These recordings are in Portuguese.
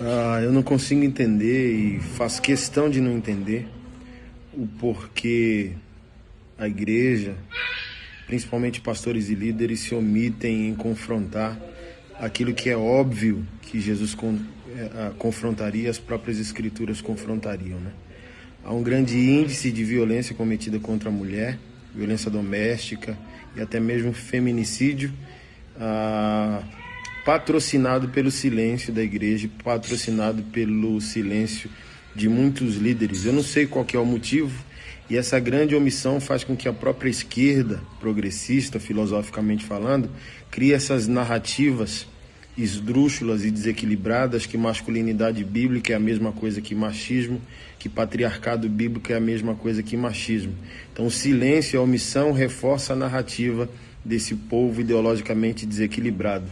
Eu não consigo entender e faço questão de não entender o porquê a igreja, principalmente pastores e líderes, se omitem em confrontar aquilo que é óbvio que Jesus confrontaria, as próprias escrituras confrontariam, né? Há um grande índice de violência cometida contra a mulher, violência doméstica e até mesmo feminicídio, patrocinado pelo silêncio da igreja, patrocinado pelo silêncio de muitos líderes. Eu não sei qual que é o motivo, e essa grande omissão faz com que a própria esquerda progressista, filosoficamente falando, crie essas narrativas esdrúxulas e desequilibradas que masculinidade bíblica é a mesma coisa que machismo, que patriarcado bíblico é a mesma coisa que machismo. Então o silêncio e a omissão reforçam a narrativa desse povo ideologicamente desequilibrado.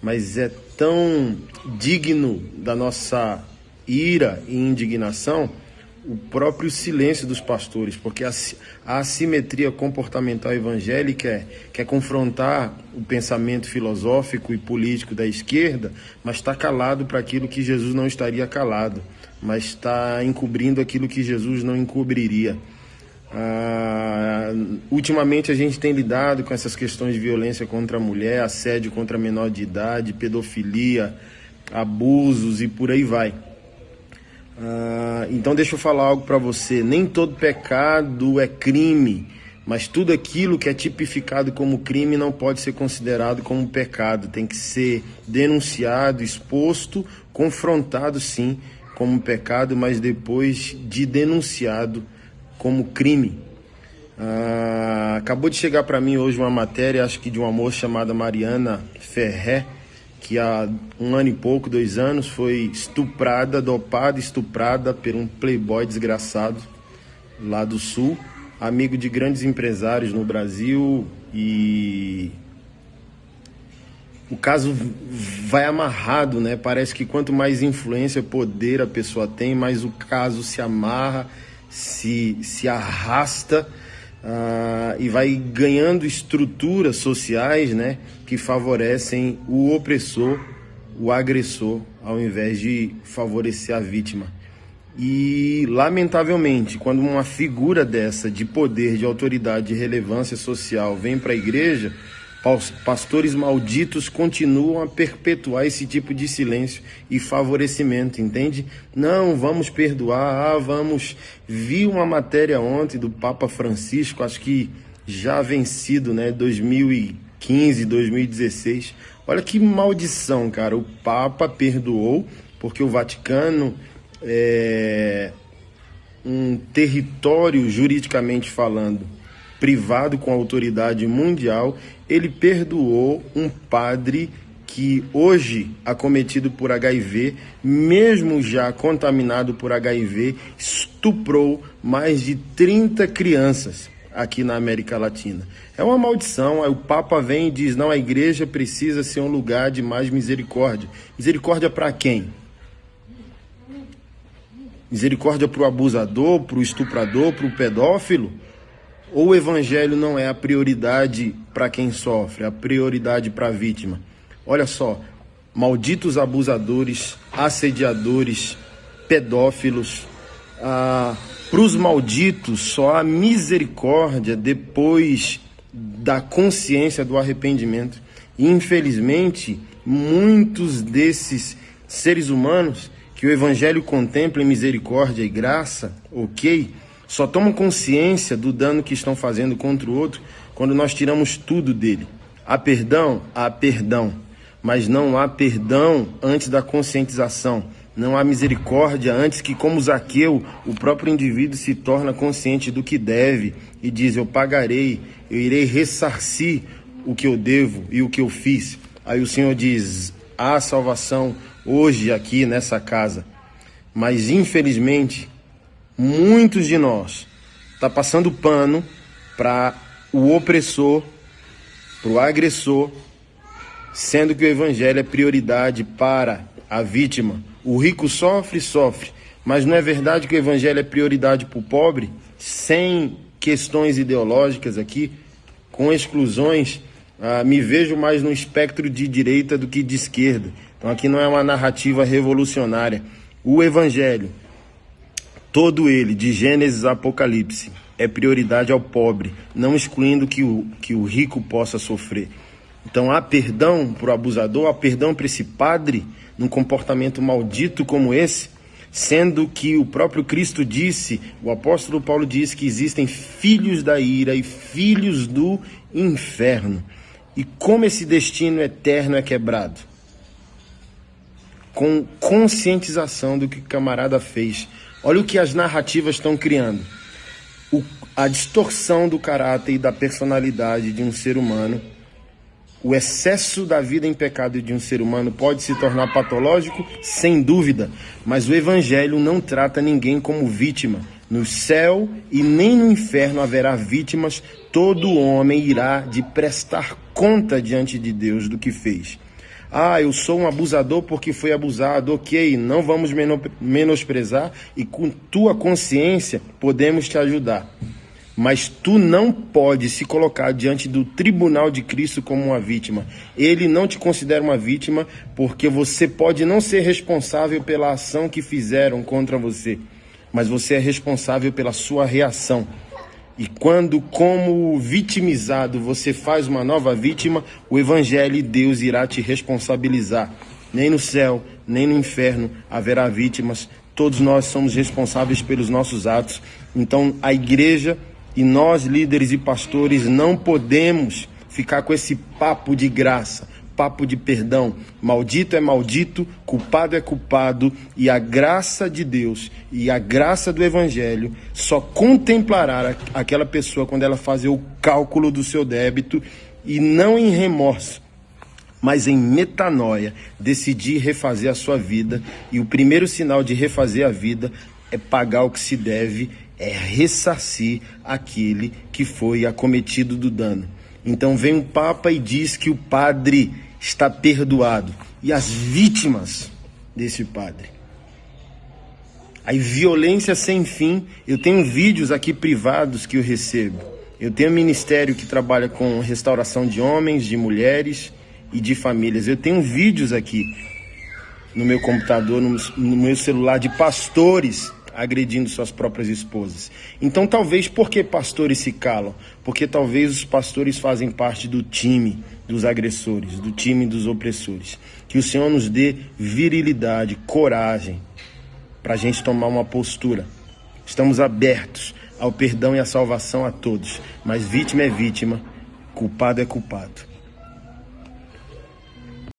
Mas é tão digno da nossa ira e indignação o próprio silêncio dos pastores, porque a assimetria comportamental evangélica quer confrontar o pensamento filosófico e político da esquerda, mas está calado para aquilo que Jesus não estaria calado, mas está encobrindo aquilo que Jesus não encobriria. Ultimamente a gente tem lidado com essas questões de violência contra a mulher, assédio contra menor de idade, pedofilia, abusos e por aí vai. Então deixa eu falar algo para você. Nem todo pecado é crime, mas tudo aquilo que é tipificado como crime não pode ser considerado como pecado. Tem que ser denunciado, exposto, confrontado sim como pecado, mas depois de denunciado como crime. Acabou de chegar para mim hoje uma matéria, acho que de uma moça chamada Mariana Ferré, que há 1 ano e pouco, 2 anos, foi estuprada por um playboy desgraçado lá do Sul, amigo de grandes empresários no Brasil, e o caso vai amarrado, né? Parece que quanto mais influência, poder a pessoa tem, mais o caso se amarra, se arrasta, e vai ganhando estruturas sociais, né, que favorecem o opressor, o agressor, ao invés de favorecer a vítima. E, lamentavelmente, quando uma figura dessa de poder, de autoridade, de relevância social vem para a igreja, pastores malditos continuam a perpetuar esse tipo de silêncio e favorecimento, entende? Não, vamos perdoar, vamos... Vi uma matéria ontem do Papa Francisco, acho que já vencido, né, 2015, 2016. Olha que maldição, cara, o Papa perdoou porque o Vaticano é um território, juridicamente falando, privado com autoridade mundial. Ele perdoou um padre que hoje, acometido por HIV, mesmo já contaminado por HIV, estuprou mais de 30 crianças aqui na América Latina. É uma maldição. Aí o Papa vem e diz, não, a igreja precisa ser um lugar de mais misericórdia. Misericórdia para quem? Misericórdia para o abusador, para o estuprador, para o pedófilo? Ou o evangelho não é a prioridade para quem sofre, a prioridade para a vítima? Olha só, malditos abusadores, assediadores, pedófilos, para os malditos só há misericórdia depois da consciência do arrependimento. E, infelizmente, muitos desses seres humanos que o evangelho contempla em misericórdia e graça, só tomam consciência do dano que estão fazendo contra o outro quando nós tiramos tudo dele. Há perdão? Há perdão. Mas não há perdão antes da conscientização. Não há misericórdia antes que, como Zaqueu, o próprio indivíduo se torna consciente do que deve e diz, eu pagarei, eu irei ressarcir o que eu devo e o que eu fiz. Aí o Senhor diz, há salvação hoje aqui nessa casa. Mas, infelizmente, muitos de nós tá passando pano para o opressor, para o agressor, sendo que o evangelho é prioridade para a vítima. O rico sofre, mas não é verdade que o evangelho é prioridade para o pobre? Sem questões ideológicas aqui, com exclusões, me vejo mais no espectro de direita do que de esquerda. Então aqui não é uma narrativa revolucionária. O evangelho, todo ele, de Gênesis a Apocalipse, é prioridade ao pobre, não excluindo que o rico possa sofrer. Então há perdão para o abusador, há perdão para esse padre num comportamento maldito como esse, sendo que o próprio Cristo disse, o apóstolo Paulo disse que existem filhos da ira e filhos do inferno. E como esse destino eterno é quebrado? Com conscientização do que o camarada fez. Olha o que as narrativas estão criando. A distorção do caráter e da personalidade de um ser humano, o excesso da vida em pecado de um ser humano pode se tornar patológico, sem dúvida, mas o evangelho não trata ninguém como vítima. No céu e nem no inferno haverá vítimas, todo homem irá de prestar conta diante de Deus do que fez. Ah, eu sou um abusador porque fui abusado, ok, não vamos menosprezar e com tua consciência podemos te ajudar. Mas tu não pode se colocar diante do tribunal de Cristo como uma vítima. Ele não te considera uma vítima porque você pode não ser responsável pela ação que fizeram contra você, mas você é responsável pela sua reação. E quando, como vitimizado, você faz uma nova vítima, o Evangelho e Deus irá te responsabilizar. Nem no céu, nem no inferno haverá vítimas. Todos nós somos responsáveis pelos nossos atos. Então, a igreja e nós, líderes e pastores, não podemos ficar com esse papo de graça, papo de perdão. Maldito é maldito, culpado é culpado, e a graça de Deus e a graça do Evangelho só contemplará aquela pessoa quando ela fazer o cálculo do seu débito e não em remorso, mas em metanoia, decidir refazer a sua vida. E o primeiro sinal de refazer a vida é pagar o que se deve, é ressarcir aquele que foi acometido do dano. Então vem um papa e diz que o padre está perdoado. E as vítimas desse padre? Aí violência sem fim. Eu tenho vídeos aqui privados que eu recebo. Eu tenho um ministério que trabalha com restauração de homens, de mulheres e de famílias. Eu tenho vídeos aqui no meu computador, no meu celular, de pastores agredindo suas próprias esposas. Então talvez, por que pastores se calam? Porque talvez os pastores fazem parte do time dos agressores, do time dos opressores. Que o Senhor nos dê virilidade, coragem, para a gente tomar uma postura. Estamos abertos ao perdão e à salvação a todos, mas vítima é vítima, culpado é culpado.